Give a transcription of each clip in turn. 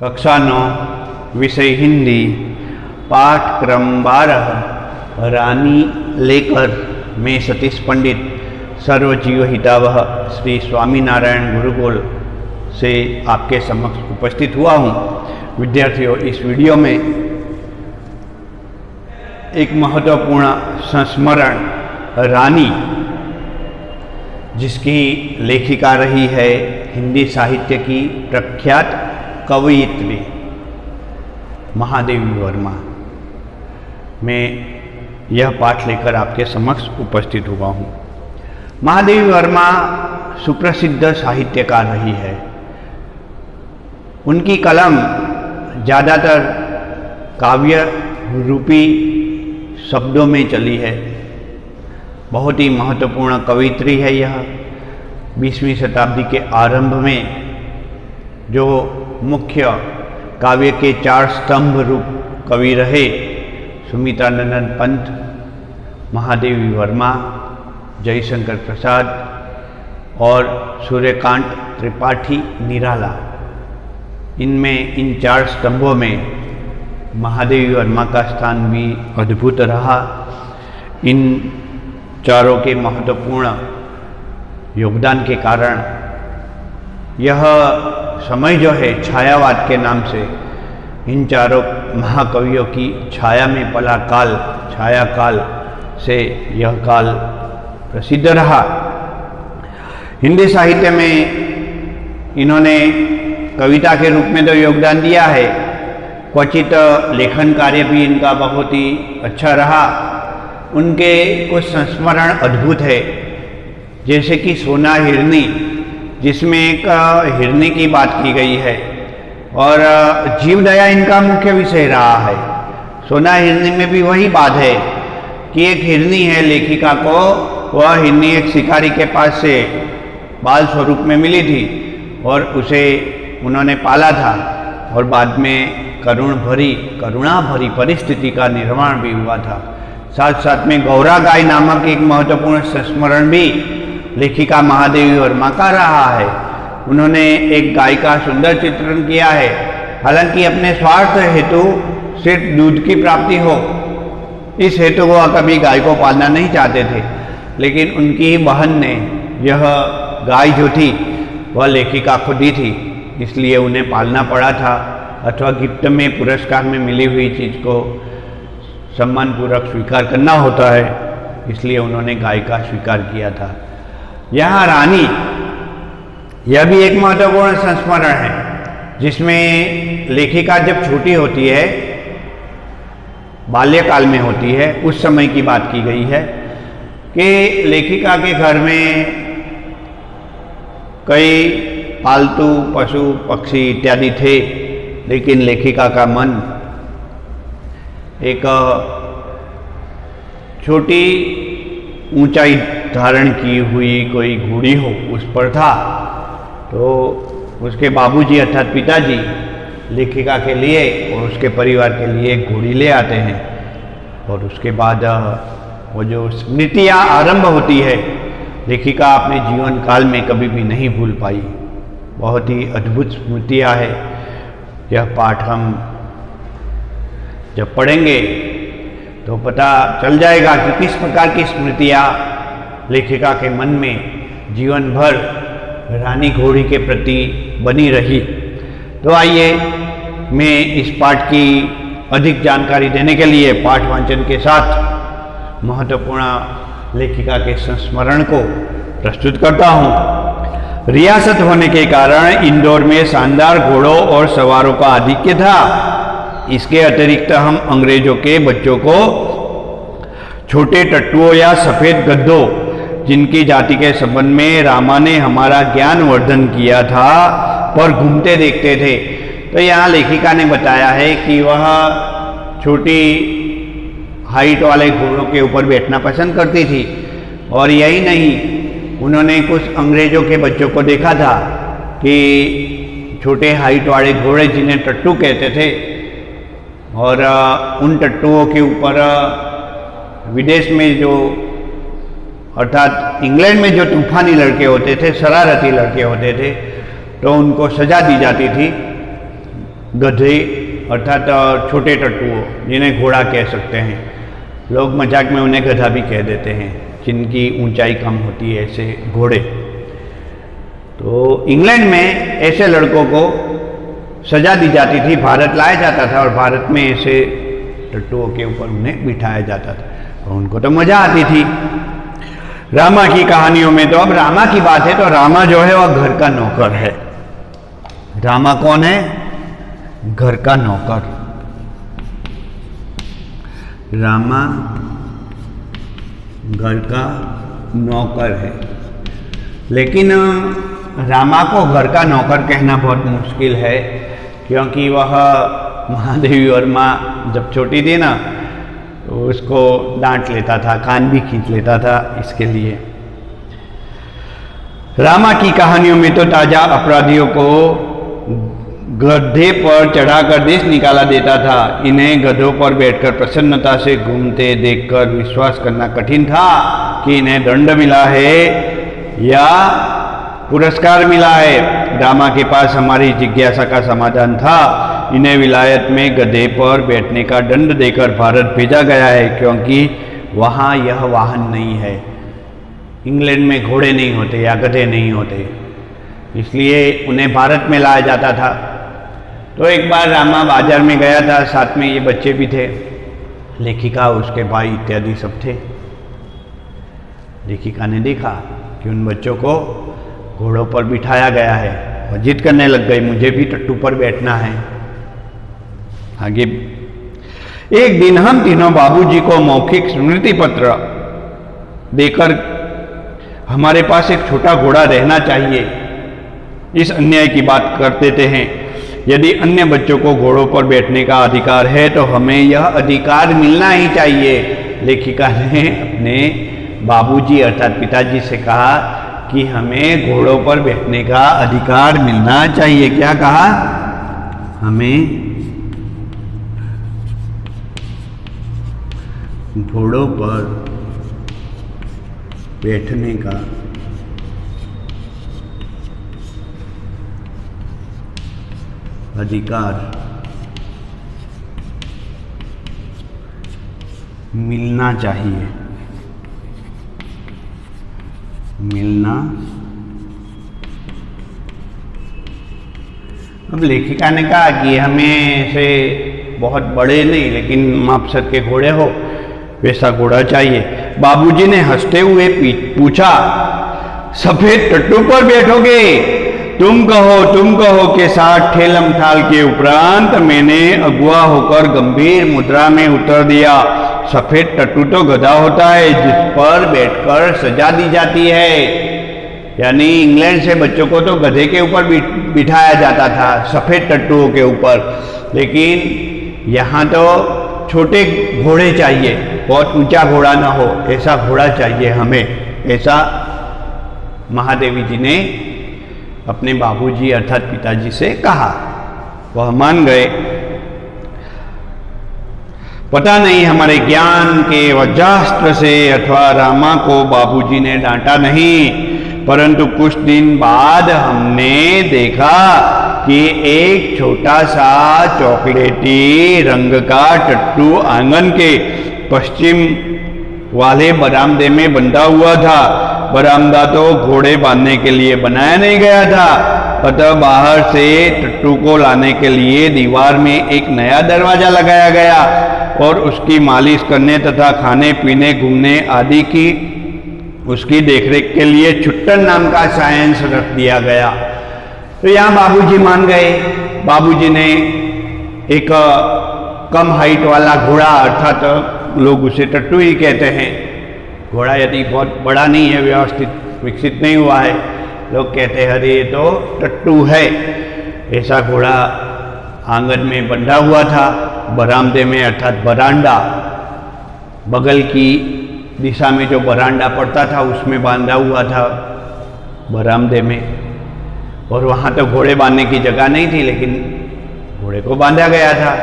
कक्षा 9 विषय हिंदी पाठ क्रम 12 रानी लेकर मैं सतीश पंडित सर्वजीव हितावह श्री स्वामीनारायण गुरुकुल से आपके समक्ष उपस्थित हुआ हूँ। विद्यार्थियों, इस वीडियो में एक महत्वपूर्ण संस्मरण रानी, जिसकी लेखिका रही है हिंदी साहित्य की प्रख्यात कवयित्री महादेवी वर्मा, मैं यह पाठ लेकर आपके समक्ष उपस्थित हुआ हूँ। महादेवी वर्मा सुप्रसिद्ध साहित्यकार रही है। उनकी कलम ज़्यादातर काव्य रूपी शब्दों में चली है। बहुत ही महत्वपूर्ण कवयित्री है यह। 20वीं शताब्दी के आरंभ में जो मुख्य काव्य के 4 स्तंभ रूप कवि रहे, सुमित्रानंदन पंत, महादेवी वर्मा, जयशंकर प्रसाद और सूर्यकांत त्रिपाठी निराला, इनमें इन 4 स्तंभों में महादेवी वर्मा का स्थान भी अद्भुत रहा। इन चारों के महत्वपूर्ण योगदान के कारण यह समय जो है छायावाद के नाम से इन चारों महाकवियों की छाया में पला काल, छाया काल से यह काल प्रसिद्ध रहा। हिंदी साहित्य में इन्होंने कविता के रूप में तो योगदान दिया है, क्वचित लेखन कार्य भी इनका बहुत ही अच्छा रहा। उनके कुछ संस्मरण अद्भुत है, जैसे कि सोना हिरनी, जिसमें एक हिरनी की बात की गई है और जीवदया इनका मुख्य विषय रहा है। सोना हिरनी में भी वही बात है कि एक हिरनी है, लेखिका को वह हिरनी एक शिकारी के पास से बाल स्वरूप में मिली थी और उसे उन्होंने पाला था और बाद में करुणा भरी परिस्थिति का निर्माण भी हुआ था। साथ साथ में गौरा गाय नामक एक महत्वपूर्ण संस्मरण भी लेखिका महादेवी वर्मा का रहा है। उन्होंने एक गाय का सुंदर चित्रण किया है। हालांकि अपने स्वार्थ हेतु सिर्फ दूध की प्राप्ति हो, इस हेतु वो कभी गाय को पालना नहीं चाहते थे, लेकिन उनकी बहन ने यह गाय जो थी वह लेखिका को दी थी, इसलिए उन्हें पालना पड़ा था, अथवा गिफ्ट में पुरस्कार में मिली हुई चीज़ को सम्मानपूर्वक स्वीकार करना होता है, इसलिए उन्होंने गाय का स्वीकार किया था। यहाँ रानी, यह भी एक महत्वपूर्ण संस्मरण है, जिसमें लेखिका जब छोटी होती है, बाल्यकाल में होती है, उस समय की बात की गई है कि लेखिका के घर में कई पालतू पशु पक्षी इत्यादि थे, लेकिन लेखिका का मन एक छोटी ऊंचाई धारण की हुई कोई घोड़ी हो उस पर था। तो उसके बाबूजी अर्थात पिताजी लेखिका के लिए और उसके परिवार के लिए एक घोड़ी ले आते हैं और उसके बाद वो जो स्मृतियाँ आरंभ होती है, लेखिका अपने जीवन काल में कभी भी नहीं भूल पाई। बहुत ही अद्भुत स्मृतियाँ है। यह पाठ हम जब पढ़ेंगे तो पता चल जाएगा कि किस प्रकार की स्मृतियाँ लेखिका के मन में जीवन भर रानी घोड़ी के प्रति बनी रही। तो आइए मैं इस पाठ की अधिक जानकारी देने के लिए पाठ वाचन के साथ महत्वपूर्ण लेखिका के संस्मरण को प्रस्तुत करता हूँ। रियासत होने के कारण इंदौर में शानदार घोड़ों और सवारों का आधिक्य था। इसके अतिरिक्त हम अंग्रेजों के बच्चों को छोटे टट्टुओं या सफ़ेद गद्धों, जिनकी जाति के संबंध में रामा ने हमारा ज्ञान वर्धन किया था, पर घूमते देखते थे। तो यहाँ लेखिका ने बताया है कि वह छोटी हाइट वाले घोड़ों के ऊपर बैठना पसंद करती थी, और यही नहीं, उन्होंने कुछ अंग्रेजों के बच्चों को देखा था कि छोटे हाइट वाले घोड़े, जिन्हें टट्टू कहते थे, और उन टट्टुओं के ऊपर विदेश में जो अर्थात इंग्लैंड में जो तूफानी लड़के होते थे, शरारती लड़के होते थे, तो उनको सजा दी जाती थी, गधे अर्थात छोटे टट्टुओं, जिन्हें घोड़ा कह सकते हैं, लोग मजाक में उन्हें गधा भी कह देते हैं, जिनकी ऊंचाई कम होती है, ऐसे घोड़े। तो इंग्लैंड में ऐसे लड़कों को सजा दी जाती थी, भारत लाया जाता था और भारत में ऐसे टट्टुओं के ऊपर उन्हें बिठाया जाता था और उनको तो मजा आती थी। रामा की कहानियों में, तो अब रामा की बात है तो रामा जो है वह घर का नौकर है। रामा कौन है? घर का नौकर। रामा घर का नौकर है, लेकिन रामा को घर का नौकर कहना बहुत मुश्किल है, क्योंकि वह महादेवी वर्मा जब छोटी थी ना, तो उसको डांट लेता था, कान भी खींच लेता था इसके लिए। रामा की कहानियों में तो ताजा अपराधियों को गधे पर चढ़ाकर देश निकाला देता था। इन्हें गधों पर बैठकर प्रसन्नता से घूमते देखकर विश्वास करना कठिन था कि इन्हें दंड मिला है या पुरस्कार मिला है। रामा के पास हमारी जिज्ञासा का समाधान था। इन्हें विलायत में गधे पर बैठने का दंड देकर भारत भेजा गया है, क्योंकि वहाँ यह वाहन नहीं है। इंग्लैंड में घोड़े नहीं होते या गधे नहीं होते, इसलिए उन्हें भारत में लाया जाता था। तो एक बार रामा बाजार में गया था, साथ में ये बच्चे भी थे, लेखिका, उसके भाई इत्यादि सब थे। लेखिका ने देखा कि उन बच्चों को घोड़ों पर बिठाया गया है और जिद करने लग गई, मुझे भी टट्टू पर बैठना है। आगे, एक दिन हम तीनों बाबूजी को मौखिक स्मृति पत्र देकर हमारे पास एक छोटा घोड़ा रहना चाहिए, इस अन्याय की बात कर देते हैं। यदि अन्य बच्चों को घोड़ों पर बैठने का अधिकार है तो हमें यह अधिकार मिलना ही चाहिए। लेखिका ने अपने बाबूजी अर्थात पिताजी से कहा कि हमें घोड़ों पर बैठने का अधिकार मिलना चाहिए। क्या कहा? हमें घोड़ों पर बैठने का अधिकार मिलना चाहिए। मिलना। अब लेखिका ने कहा कि हमें से बहुत बड़े नहीं लेकिन मापसर के घोड़े हो, वैसा घोड़ा चाहिए। बाबूजी ने हंसते हुए पूछा, सफेद टट्टू पर बैठोगे? तुम कहो के साथ ठेलम ठाल के उपरांत मैंने अगुआ होकर गंभीर मुद्रा में उत्तर दिया, सफेद टट्टू तो गधा होता है जिस पर बैठकर सजा दी जाती है। यानी इंग्लैंड से बच्चों को तो गधे के ऊपर बिठाया जाता था, सफेद टट्टुओं के ऊपर, लेकिन यहाँ तो छोटे घोड़े चाहिए, बहुत ऊंचा घोड़ा ना हो, ऐसा घोड़ा चाहिए हमें, ऐसा महादेवी जी ने अपने बाबूजी अर्थात पिताजी से कहा। वह मान गए। पता नहीं हमारे ज्ञान के वज्रास्त्र से अथवा रामा को बाबूजी ने डांटा नहीं, परंतु कुछ दिन बाद हमने देखा कि एक छोटा सा चॉकलेटी रंग का टट्टू आंगन के पश्चिम वाले बरामदे में बंधा हुआ था। बरामदा तो घोड़े बांधने के लिए बनाया नहीं गया था, अतः बाहर से टट्टू को लाने के लिए दीवार में एक नया दरवाजा लगाया गया और उसकी मालिश करने तथा खाने पीने घूमने आदि की उसकी देखरेख के लिए छुट्टन नाम का साइंस रख दिया गया। तो यहाँ बाबूजी मान गए। बाबूजी ने एक कम हाइट वाला घोड़ा, अर्थात लोग उसे टट्टू ही कहते हैं, घोड़ा यदि बहुत बड़ा नहीं है, व्यवस्थित विकसित नहीं हुआ है, लोग कहते हैं अरे ये तो टट्टू है, ऐसा घोड़ा आंगन में बंधा हुआ था, बरामदे में अर्थात बरांडा, बगल की दिशा में जो बरांडा पड़ता था उसमें बांधा हुआ था बरामदे में। और वहाँ तो घोड़े बांधने की जगह नहीं थी, लेकिन घोड़े को बांधा गया था।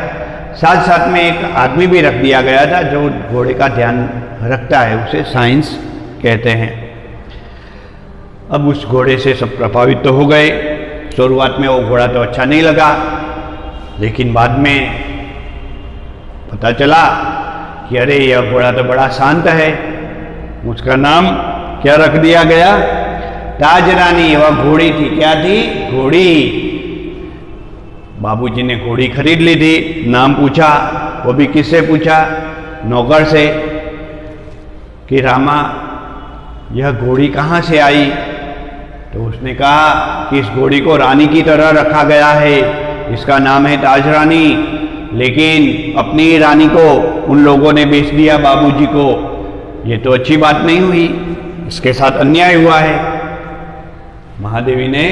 साथ साथ में एक आदमी भी रख दिया गया था जो घोड़े का ध्यान रखता है, उसे साइंस कहते हैं। अब उस घोड़े से सब प्रभावित तो हो गए। शुरुआत में वो घोड़ा तो अच्छा नहीं लगा, लेकिन बाद में पता चला कि अरे यह घोड़ा तो बड़ा शांत है। उसका नाम क्या रख दिया गया? ताज रानी। वह घोड़ी थी, क्या थी? घोड़ी। बाबूजी ने घोड़ी खरीद ली थी। नाम पूछा, वो भी किससे पूछा? नौकर से, कि रामा यह घोड़ी कहाँ से आई? तो उसने कहा कि इस घोड़ी को रानी की तरह रखा गया है, इसका नाम है ताज रानी। लेकिन अपनी रानी को उन लोगों ने बेच दिया बाबूजी को। ये तो अच्छी बात नहीं हुई, इसके साथ अन्याय हुआ है। महादेवी ने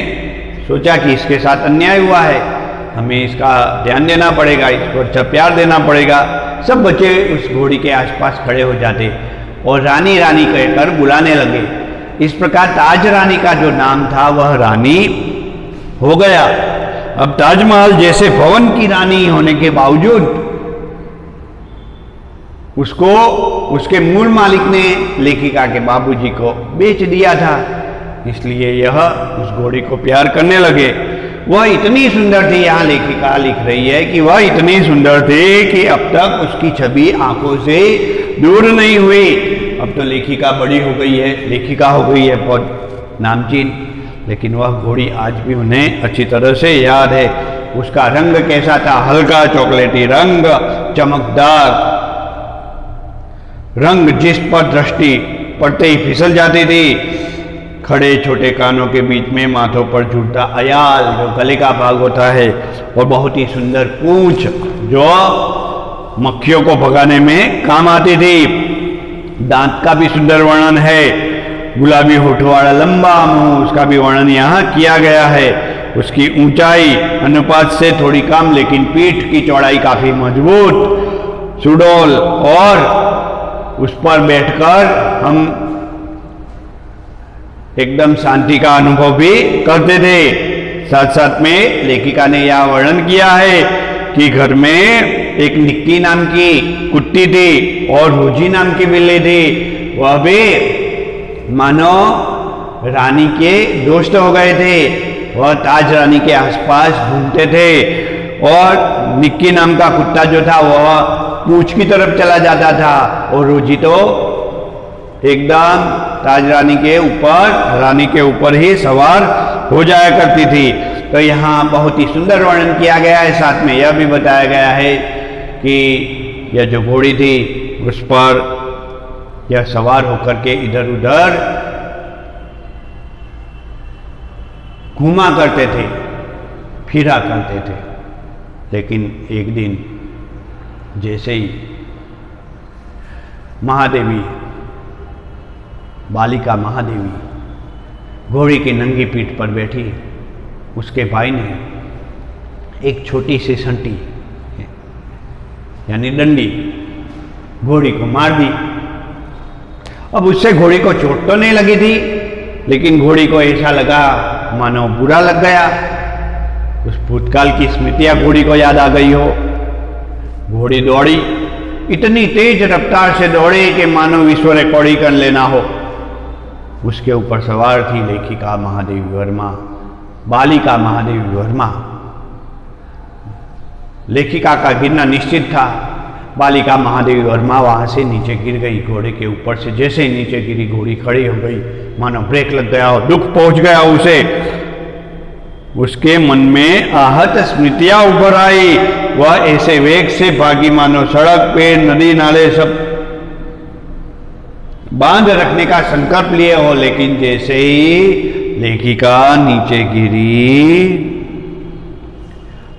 सोचा कि इसके साथ अन्याय हुआ है, हमें इसका ध्यान देना पड़ेगा, इसको अच्छा प्यार देना पड़ेगा। सब बच्चे उस घोड़ी के आसपास खड़े हो जाते और रानी रानी कहकर बुलाने लगे। इस प्रकार ताज रानी का जो नाम था वह रानी हो गया। अब ताजमहल जैसे भवन की रानी होने के बावजूद उसको उसके मूल मालिक ने लेखिका के बाबूजी को बेच दिया था। इसलिए यह उस घोड़ी को प्यार करने लगे। वह इतनी सुंदर थी, यहाँ लेखिका लिख रही है कि वह इतनी सुंदर थी कि अब तक उसकी छवि आंखों से दूर नहीं हुई। अब तो लेखिका बड़ी हो गई है, लेखिका हो गई है बहुत नामचीन, लेकिन वह घोड़ी आज भी उन्हें अच्छी तरह से याद है। उसका रंग कैसा था? हल्का चॉकलेटी रंग, चमकदार रंग, जिस पर दृष्टि पड़ते ही फिसल जाती थी। खड़े छोटे कानों के बीच में माथों पर झूलता अयाल जो गले का भाग होता है, और बहुत ही सुंदर पूंछ जो मक्खियों को भगाने में काम आती थी। दांत का भी सुंदर वर्णन है। गुलाबी होठों वाला लंबा मुंह, उसका भी वर्णन यहाँ किया गया है। उसकी ऊंचाई अनुपात से थोड़ी कम, लेकिन पीठ की चौड़ाई काफी मजबूत, सुडौल, और उस पर बैठकर हम एकदम शांति का अनुभव भी करते थे। साथ साथ में लेखिका ने यह वर्णन किया है कि घर में एक निक्की नाम की कुत्ती थी और रोजी नाम की बिल्ली थी। वह भी मानो रानी के दोस्त हो गए थे। वह ताज रानी के आसपास घूमते थे और निक्की नाम का कुत्ता जो था वह पूंछ की तरफ चला जाता था, और रोजी तो एकदम ताज रानी के ऊपर ही सवार हो जाया करती थी। तो यहाँ बहुत ही सुंदर वर्णन किया गया है। साथ में यह भी बताया गया है कि यह जो घोड़ी थी उस पर यह सवार होकर के इधर उधर घूमा करते थे, फिरा करते थे। लेकिन एक दिन जैसे ही महादेवी, बालिका महादेवी घोड़ी की नंगी पीठ पर बैठी, उसके भाई ने एक छोटी सी संटी यानी डंडी घोड़ी को मार दी। अब उससे घोड़ी को चोट तो नहीं लगी थी, लेकिन घोड़ी को ऐसा लगा मानो बुरा लग गया। उस भूतकाल की स्मृतियां घोड़ी को याद आ गई हो। घोड़ी दौड़ी, इतनी तेज रफ्तार से दौड़ी कि मानो विश्व रिकॉर्ड ही कर लेना हो। उसके ऊपर सवार थी लेखिका महादेवी वर्मा, बालिका महादेवी वर्मा। लेखिका का गिरना निश्चित था। बालिका महादेवी वर्मा वहां से नीचे गिर गई घोड़े के ऊपर से। जैसे ही नीचे गिरी घोड़ी खड़ी हो गई, मानो ब्रेक लग गया हो, दुख पहुंच गया उसे। उसके मन में आहत स्मृतियां उभर आई। वह ऐसे वेग से भागी मानो सड़क, पेड़, नदी, नाले सब बांध रखने का संकल्प लिए हो। लेकिन जैसे ही लेखिका नीचे गिरी,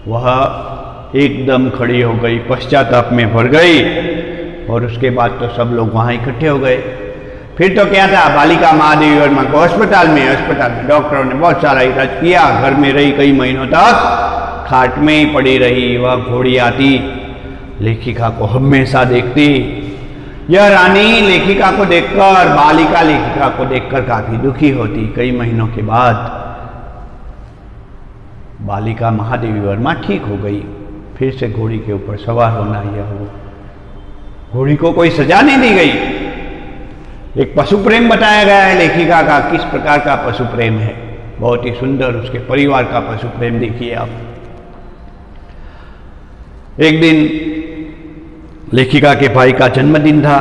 वह एकदम खड़ी हो गई, पश्चाताप में भर गई, और उसके बाद तो सब लोग वहां इकट्ठे हो गए। फिर तो क्या था, बालिका महादेवी वर्मा को अस्पताल में डॉक्टरों ने बहुत सारा इलाज किया। घर में रही, कई महीनों तक खाट में ही पड़ी रही। वह घोड़ी आती, लेखिका को हमेशा देखती। यह रानी लेखिका को देखकर, बालिका लेखिका को देखकर काफी दुखी होती। कई महीनों के बाद बालिका महादेवी वर्मा ठीक हो गई। फिर से घोड़ी के ऊपर सवार होना यह हो। घोड़ी को कोई सजा नहीं दी गई। एक पशु प्रेम बताया गया है लेखिका का, किस प्रकार का पशु प्रेम है। बहुत ही सुंदर उसके परिवार का पशु प्रेम देखिए आप। एक दिन लेखिका के भाई का जन्मदिन था।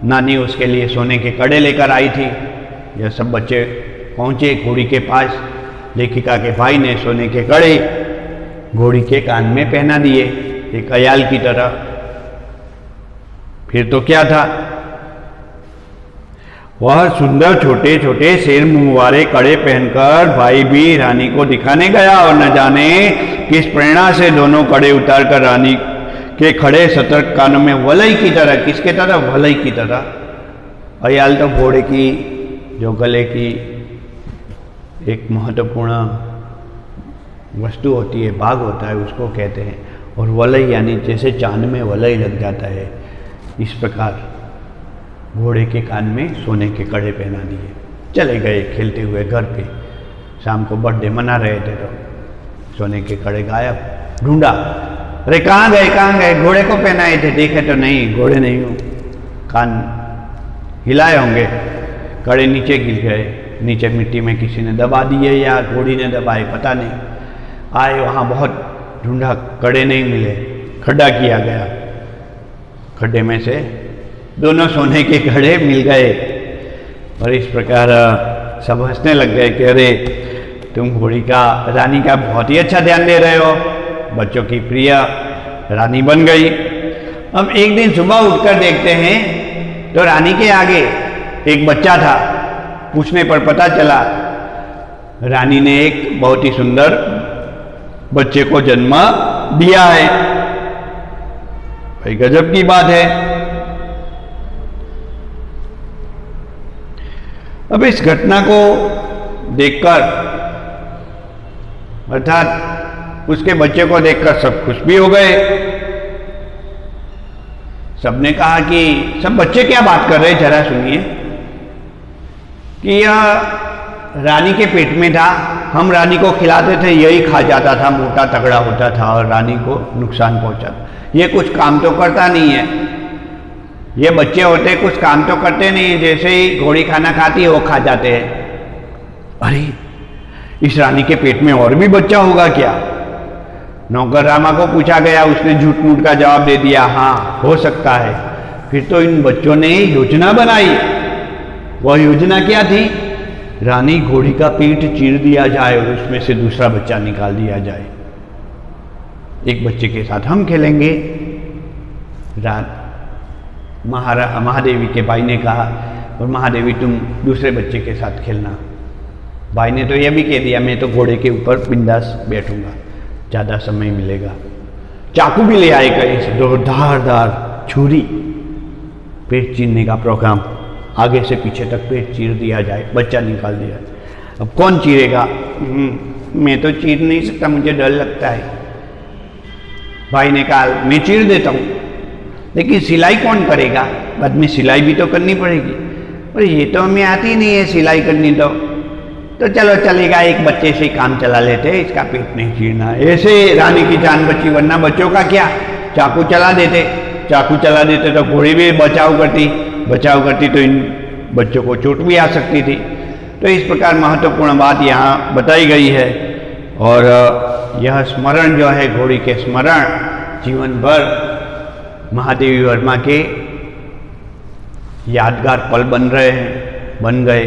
नानी उसके लिए सोने के कड़े लेकर आई थी। यह सब बच्चे पहुंचे घोड़ी के पास। लेखिका के भाई ने सोने के कड़े घोड़ी के कान में पहना दिए, एक अयाल की तरह। फिर तो क्या था, वह सुंदर छोटे छोटे शेर मुंह वाले कड़े पहनकर भाई भी रानी को दिखाने गया, और न जाने किस प्रेरणा से दोनों कड़े उतार कर रानी के खड़े सतर्क कानों में वलई की तरह, किसके तरह, वलई की तरह। अयाल तो घोड़े की जो गले की एक महत्वपूर्ण वस्तु होती है, भाग होता है, उसको कहते हैं। और वलई यानी जैसे चांद में वलई लग जाता है, इस प्रकार घोड़े के कान में सोने के कड़े पहना दिए। चले गए खेलते हुए घर पे। शाम को बर्थडे मना रहे थे तो सोने के कड़े गायब। ढूंढा, अरे कहाँ गए, घोड़े को पहनाए थे, देखे तो नहीं, घोड़े नहीं हो। कान हिलाए होंगे, कड़े नीचे गिर गए, नीचे मिट्टी में किसी ने दबा दिए या घोड़ी ने दबाए, पता नहीं। आए वहाँ बहुत ढूंढा, कड़े नहीं मिले। खड्डा किया गया, खड्डे में से दोनों सोने के कड़े मिल गए। और इस प्रकार सब हंसने लग गए कि अरे तुम घोड़ी का, रानी का बहुत ही अच्छा ध्यान दे रहे हो, बच्चों की प्रिय रानी बन गई। अब एक दिन सुबह उठकर देखते हैं तो रानी के आगे एक बच्चा था। पूछने पर पता चला रानी ने एक बहुत ही सुंदर बच्चे को जन्म दिया है। भाई गजब की बात है। अब इस घटना को देखकर, अर्थात उसके बच्चे को देखकर सब खुश भी हो गए। सबने कहा कि सब बच्चे क्या बात कर रहे, जरा सुनिए, कि यह रानी के पेट में था, हम रानी को खिलाते थे, यही खा जाता था, मोटा तगड़ा होता था और रानी को नुकसान पहुंचाता। ये कुछ काम तो करता नहीं है। ये बच्चे होते कुछ काम तो करते नहीं, जैसे ही घोड़ी खाना खाती है वो खा जाते हैं। अरे इस रानी के पेट में और भी बच्चा होगा क्या? नौकर रामा को पूछा गया, उसने झूठ मूठ का जवाब दे दिया, हाँ हो सकता है। फिर तो इन बच्चों ने योजना बनाई। वह योजना क्या थी? रानी घोड़ी का पेट चीर दिया जाए और उसमें से दूसरा बच्चा निकाल दिया जाए। एक बच्चे के साथ हम खेलेंगे। महादेवी के भाई ने कहा, और महादेवी तुम दूसरे बच्चे के साथ खेलना। भाई ने तो यह भी कह दिया, मैं तो घोड़े के ऊपर बिंदास बैठूंगा, ज़्यादा समय मिलेगा। चाकू भी ले आए कहीं से, दो धारदार छुरी, पेट चीरने का प्रोग्राम। आगे से पीछे तक पेट चीर दिया जाए, बच्चा निकाल दिया। अब कौन चीरेगा? मैं तो चीर नहीं सकता, मुझे डर लगता है। भाई ने कहा मैं चीर देता हूँ, लेकिन सिलाई कौन करेगा? बाद में सिलाई भी तो करनी पड़ेगी। और ये तो हमें आती नहीं है सिलाई करनी, तो चलो चलेगा, एक बच्चे से काम चला लेते, इसका पेट नहीं चीरना। ऐसे रानी की जान बची, वरना बच्चों का क्या? चाकू चला देते तो घोड़ी भी बचाव करती तो इन बच्चों को चोट भी आ सकती थी। तो इस प्रकार महत्वपूर्ण बात यहाँ बताई गई है। और यह स्मरण जो है, घोड़ी के स्मरण जीवन भर महादेवी वर्मा के यादगार पल बन गए।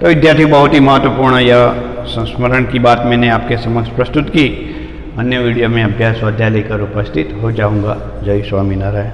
तो विद्यार्थी, बहुत ही महत्वपूर्ण यह संस्मरण की बात मैंने आपके समक्ष प्रस्तुत की। अन्य वीडियो में अभ्यास स्वाध्याय लेकर उपस्थित हो जाऊंगा। जय स्वामीनारायण।